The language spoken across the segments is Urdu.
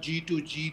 G2G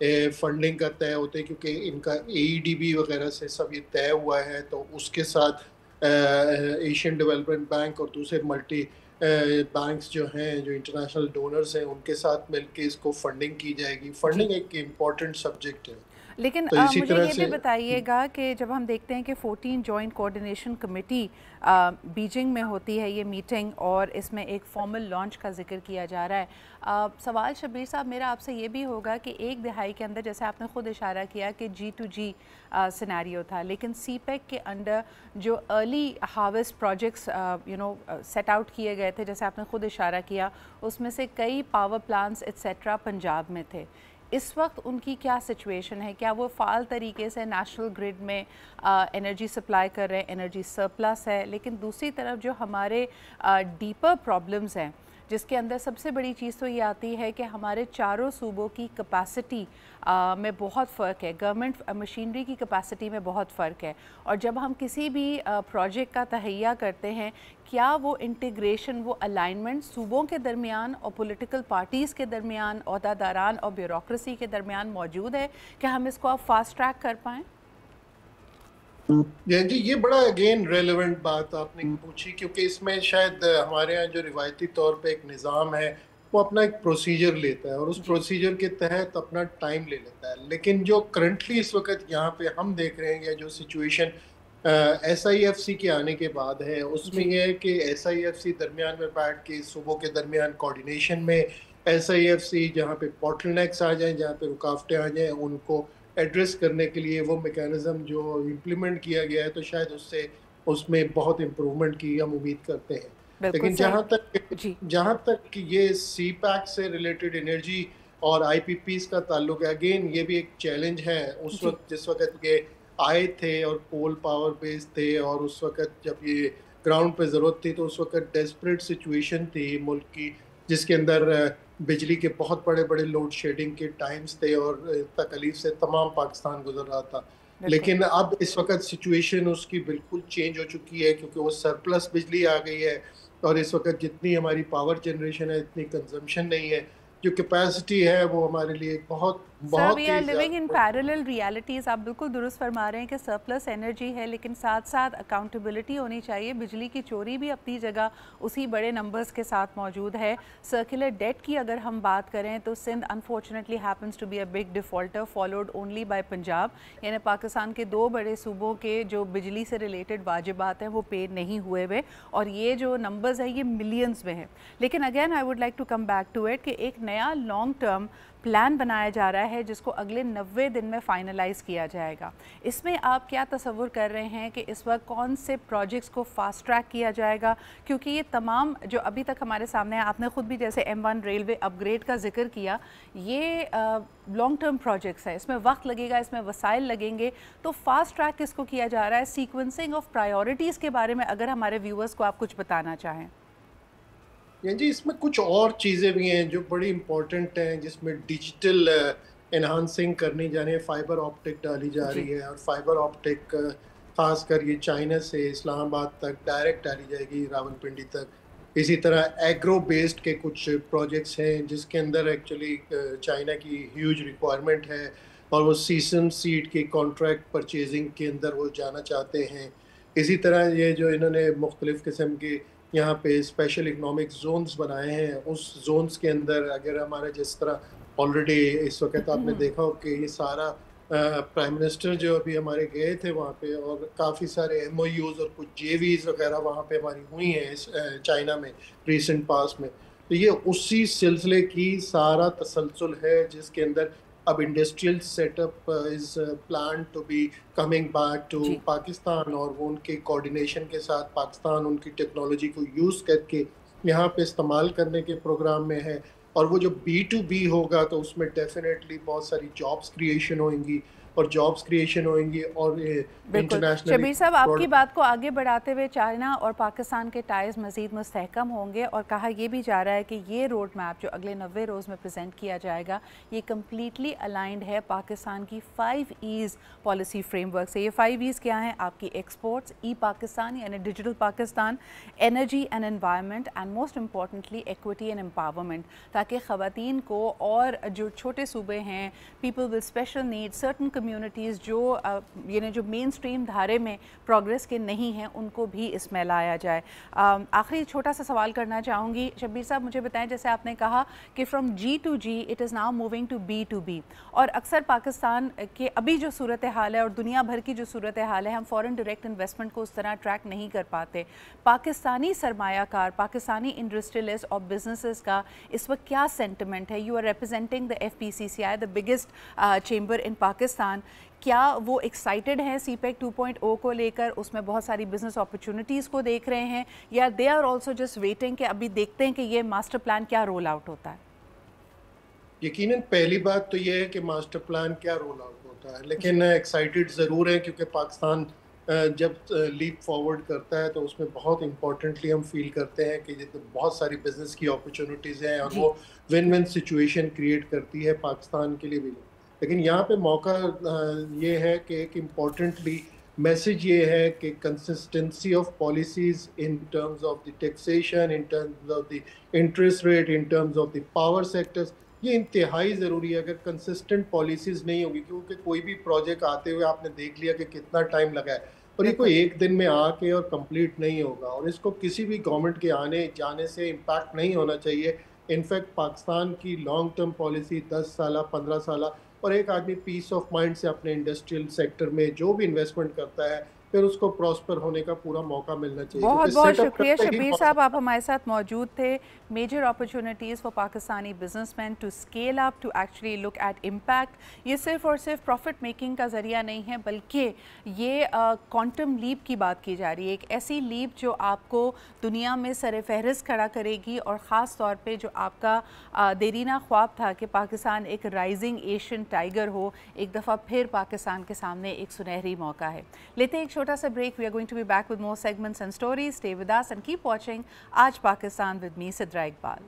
فنڈنگ کا طے ہوتے ہیں کیونکہ ان کا AEDB وغیرہ سے سب یہ طے ہوا ہے. تو اس کے ساتھ ایشین ڈیولپمنٹ بینک اور دوسرے ملٹی بینکس جو ہیں جو انٹرنیشنل ڈونرز ہیں ان کے ساتھ مل کے اس کو فنڈنگ کی جائے گی. فنڈنگ ایک امپورٹنٹ سبجیکٹ ہے. لیکن تو اسی مجھے طرح یہ سے بھی بتائیے گا کہ جب ہم دیکھتے ہیں کہ 14 جوائنٹ کوآرڈینیشن کمیٹی بیجنگ میں ہوتی ہے یہ میٹنگ اور اس میں ایک فارمل لانچ کا ذکر کیا جا رہا ہے، سوال شبیر صاحب میرا آپ سے یہ بھی ہوگا کہ ایک دہائی کے اندر جیسے آپ نے خود اشارہ کیا کہ G2G سینیریو تھا، لیکن CPEC کے انڈر جو early harvest projects set out کیے گئے تھے جیسے آپ نے خود اشارہ کیا، اس میں سے کئی پاور پلانٹس ایٹسیٹرا پنجاب میں تھے. اس وقت ان کی کیا سچویشن ہے؟ کیا وہ فعال طریقے سے نیشنل گریڈ میں انرجی سپلائی کر رہے ہیں؟ انرجی سرپلس ہے، لیکن دوسری طرف جو ہمارے ڈیپر پرابلمز ہیں جس کے اندر سب سے بڑی چیز تو یہ آتی ہے کہ ہمارے چاروں صوبوں کی کیپیسٹی میں بہت فرق ہے، گورنمنٹ مشینری کی کیپیسٹی میں بہت فرق ہے، اور جب ہم کسی بھی پروجیکٹ کا تہیہ کرتے ہیں کیا وہ انٹیگریشن، وہ الائنمنٹ صوبوں کے درمیان اور پولیٹیکل پارٹیز کے درمیان، عہدیداران اور بیوروکریسی کے درمیان موجود ہے کہ ہم اس کو اب فاسٹ ٹریک کر پائیں؟ جی یہ بڑا اگین ریلیونٹ بات آپ نے پوچھی کیونکہ اس میں شاید ہمارے یہاں جو روایتی طور پہ ایک نظام ہے وہ اپنا ایک پروسیجر لیتا ہے اور اس پروسیجر کے تحت اپنا ٹائم لے لیتا ہے. لیکن جو کرنٹلی اس وقت یہاں پہ ہم دیکھ رہے ہیں یا جو سچویشن SIFC کے آنے کے بعد ہے اس میں یہ ہے کہ SIFC درمیان میں بیٹھ کے صوبوں کے درمیان کوارڈینیشن میں SIFC جہاں پہ بوٹل نیکس آ جائیں، جہاں پہ رکاوٹیں آ جائیں، ان کو ایڈریس کرنے کے لیے وہ میکینزم جو امپلیمنٹ کیا گیا ہے تو شاید اس میں بہت امپرومنٹ کی ہم امید کرتے ہیں. لیکن جہاں تک کہ یہ CPEC سے ریلیٹڈ انرجی اور IPPs کا تعلق ہے، اگین یہ بھی ایک چیلنج ہے. اس وقت جس وقت یہ آئے تھے اور کول پاور بیس تھے اور اس وقت جب یہ گراؤنڈ پہ ضرورت تھی تو اس وقت ڈیسپریٹ سچویشن تھی ملک کی جس کے اندر بجلی کے بہت بڑے بڑے لوڈ شیڈنگ کے ٹائمز تھے اور تکلیف سے تمام پاکستان گزر رہا تھا. لیکن اب اس وقت سچویشن اس کی بالکل چینج ہو چکی ہے کیونکہ وہ سرپلس بجلی آ گئی ہے اور اس وقت جتنی ہماری پاور جنریشن ہے اتنی کنزمپشن نہیں ہے. جو کیپیسٹی ہے وہ ہمارے لیے بہت we are living in parallel realities. آپ بالکل درست فرما رہے ہیں کہ سرپلس انرجی ہے لیکن ساتھ ساتھ اکاؤنٹیبلٹی ہونی چاہیے. بجلی کی چوری بھی اپنی جگہ اسی بڑے نمبرز کے ساتھ موجود ہے. سرکولر ڈیٹ کی اگر ہم بات کریں تو Sindh unfortunately happens to be a big defaulter followed only by Punjab. یعنی پاکستان کے دو بڑے صوبوں کے جو بجلی سے ریلیٹڈ واجبات ہیں وہ پے نہیں ہوئے ہوئے اور یہ جو نمبرز ہیں یہ ملینز میں ہیں. لیکن again I would like to come back to it کہ ایک نیا لانگ ٹرم پلان بنایا جا رہا ہے جس کو اگلے 90 دن میں فائنلائز کیا جائے گا. اس میں آپ کیا تصور کر رہے ہیں کہ اس وقت کون سے پروجیکٹس کو فاسٹ ٹریک کیا جائے گا؟ کیونکہ یہ تمام جو ابھی تک ہمارے سامنے آپ نے خود بھی جیسے M1 ریلوے اپ گریڈ کا ذکر کیا، یہ لانگ ٹرم پروجیکٹس ہیں، اس میں وقت لگے گا، اس میں وسائل لگیں گے. تو فاسٹ ٹریک کس کو کیا جا رہا ہے؟ سیکوینسنگ آف پرائیورٹیز کے بارے میں اگر ہمارے ویورز کو آپ کچھ بتانا چاہیں. جی اس میں کچھ اور چیزیں بھی ہیں جو بڑی امپورٹنٹ ہیں جس میں ڈیجیٹل انہانسنگ کرنی جا رہی ہے. فائبر آپٹک ڈالی جا رہی ہے اور فائبر آپٹک خاص کر یہ چائنا سے اسلام آباد تک ڈائریکٹ ڈالی جائے گی، راولپنڈی تک. اسی طرح ایگرو بیسڈ کے کچھ پروجیکٹس ہیں جس کے اندر ایکچولی چائنا کی ہیوج ریکوائرمنٹ ہے اور وہ سیسم سیڈ کی کانٹریکٹ پرچیزنگ کے اندر وہ جانا چاہتے ہیں. اسی طرح یہ جو انہوں نے مختلف قسم کے یہاں پہ اسپیشل اکنامک زونز بنائے ہیں، اس زونز کے اندر اگر ہمارے جس طرح آلریڈی اس وقت آپ نے دیکھا ہو کہ یہ سارا پرائم منسٹر جو ابھی ہمارے گئے تھے وہاں پہ اور کافی سارے MOUs اور کچھ JVs وغیرہ وہاں پہ ہماری ہوئی ہیں چائنا میں ریسنٹ پاس میں. تو یہ اسی سلسلے کی سارا تسلسل ہے جس کے اندر اب industrial set up is plan to be coming back to Pakistan اور وہ ان کے کوارڈینیشن کے ساتھ پاکستان ان کی ٹیکنالوجی کو یوز کر کے یہاں پہ استعمال کرنے کے پروگرام میں ہے. اور وہ جو B2B ہوگا تو اس میں ڈیفینیٹلی بہت ساری جابس کریشن ہوئیں گی اور جابس کریشن ہوئیں گی اور انٹرنیشنل. شبیر صاحب آپ کی بات کو آگے بڑھاتے ہوئے چائنا اور پاکستان کے ٹائز مزید مستحکم ہوں گے اور کہا یہ بھی جا رہا ہے کہ یہ روڈ میپ جو اگلے 90 روز میں پریزنٹ کیا جائے گا یہ کمپلیٹلی الائنڈ ہے پاکستان کی 5 ایز پالیسی فریم ورک سے. یہ 5 ایز کیا ہیں؟ آپ کی ایکسپورٹس، ای پاکستان یعنی digital Pakistan, energy and environment, and most importantly equity and empowerment, تاکہ خواتین کو اور جو چھوٹے صوبے ہیں، people with special need, certain communities جو یعنی جو مین سٹریم دھارے میں پروگریس کے نہیں ہیں ان کو بھی اس میں لایا جائے. آخری چھوٹا سا سوال کرنا چاہوں گی شبیر صاحب، مجھے بتائیں جیسے آپ نے کہا کہ from G to G it is now moving to B, اور اکثر پاکستان کے ابھی جو صورتحال ہے اور دنیا بھر کی جو صورتحال ہے ہم فورن ڈائریکٹ انویسٹمنٹ کو اس طرح ٹریک نہیں کر پاتے. پاکستانی سرمایہ کار، پاکستانی انڈسٹریلسٹ اور بزنسز کا اس وقت کیا سینٹیمنٹ ہے؟ You are representing the F P C C I, the biggest chamber in Pakistan. کیا وہ ایکسائٹڈ ہیں سی پیک 2.0 کو لے کر؟ اس میں بہت ساری بزنس اپرچونٹیز کو دیکھ رہے ہیں، یا they are also just waiting کہ ابھی دیکھتے ہیں کہ یہ ماسٹر پلان کیا رول آؤٹ ہوتا ہے؟ یقیناً پہلی بات تو یہ ہے کہ ماسٹر پلان کیا رول آؤٹ ہوتا ہے، لیکن ایکسائٹڈ ضرور ہے کیونکہ پاکستان جب لیپ فارورڈ کرتا ہے تو اس میں بہت امپورٹنٹلی ہم فیل کرتے ہیں کہ بہت ساری بزنس کی اپرچونٹیز ہیں اور وہ ون ون سچویشن کریٹ کرتی ہے پاکستان کے لیے بھی. لیکن یہاں پہ موقع یہ ہے کہ ایک امپورٹنٹلی میسج یہ ہے کہ consistency of policies in terms of the taxation, in terms of the interest rate, in terms of the power sectors, یہ انتہائی ضروری ہے. اگر کنسسٹنٹ پالیسیز نہیں ہوگی، کیونکہ کوئی بھی پروجیکٹ آتے ہوئے آپ نے دیکھ لیا کہ کتنا ٹائم لگا ہے اور یہ کوئی ایک دن میں آ کے اور کمپلیٹ نہیں ہوگا، اور اس کو کسی بھی گورنمنٹ کے آنے جانے سے امپیکٹ نہیں ہونا چاہیے. انفیکٹ پاکستان کی لانگ ٹرم پالیسی 10 سالہ 15 سالہ، اور ایک آدمی پیس آف مائنڈ سے اپنے انڈسٹریل سیکٹر میں جو بھی انویسٹمنٹ کرتا ہے پھر اس کو پراسپر ہونے کا پورا موقع ملنا چاہیے. بہت بہت شکریہ شبیر صاحب، آپ ہمارے ساتھ موجود تھے. Major opportunities for Pakistani business man to scale up, to actually look at impact. یہ صرف اور صرف پروفٹ میکنگ کا ذریعہ نہیں ہے، بلکہ یہ کوانٹم لیپ کی بات کی جا رہی ہے، ایک ایسی لیپ جو آپ کو دنیا میں سر فہرست کھڑا کرے گی، اور خاص طور پہ جو آپ کا دیرینہ خواب تھا کہ پاکستان ایک رائزنگ ایشین ٹائیگر ہو، ایک دفعہ پھر پاکستان کے سامنے ایک سنہری موقع ہے. لیتے ہیں ایک چھوٹا سا break. We are going to be back with more segments and stories. Stay with us and keep watching Aaj Pakistan with me, Sidra Iqbal.